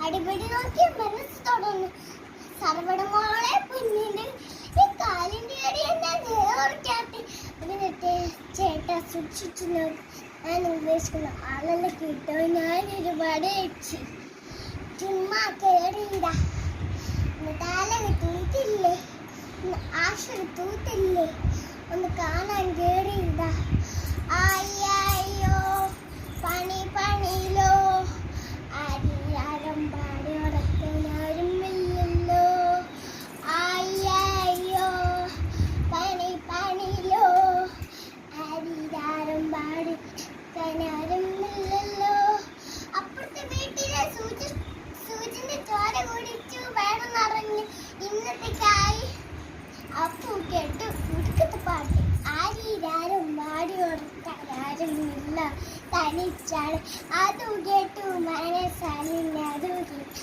അടിപൊളി നോക്കി മനസ്സ് തുടങ്ങുന്നു. സർവടമോളെ പൊന്നിന്റെ ഈ കാലിന്റെ അടി എന്താ നേർക്കാത്തി. എന്നിട്ട് ചേട്ടാ സൂക്ഷിച്ചു നോക്കി. ഞാൻ ഉദ്ദേശിക്കുന്ന ആളെല്ലാം കിട്ടോ. ഞാൻ ഒരുപാട് വെച്ച് ചുമ്മാ കേറിയില്ല. തല തൂത്തില്ലേ, ആശ തൂത്തില്ലേ, ഒന്ന് കാണാൻ കേറിയില്ല. അയ്യോ പണി പണിയിലോ ആരും പാടി ഉറക്കാനാരുമില്ലല്ലോ. അയ്യോ പണി പണിയിലോ ആരും പാടി ഉറക്കാനാരുമില്ലല്ലോ. അപ്പുറത്തെ വീട്ടിലെ സൂചിന്റെ ചോര കുടിച്ചു വേണം നിറഞ്ഞു ഇന്നത്തേക്കായി. അപ്പു കേട്ടു ഉടുക്കത്തെ പാട്ട്. ആരും പാടി ഉറക്കാനാരുമില്ല, തനിച്ചാണ്. അതു കേട്ടു മനസ്സാലിന് അതു കേട്ടു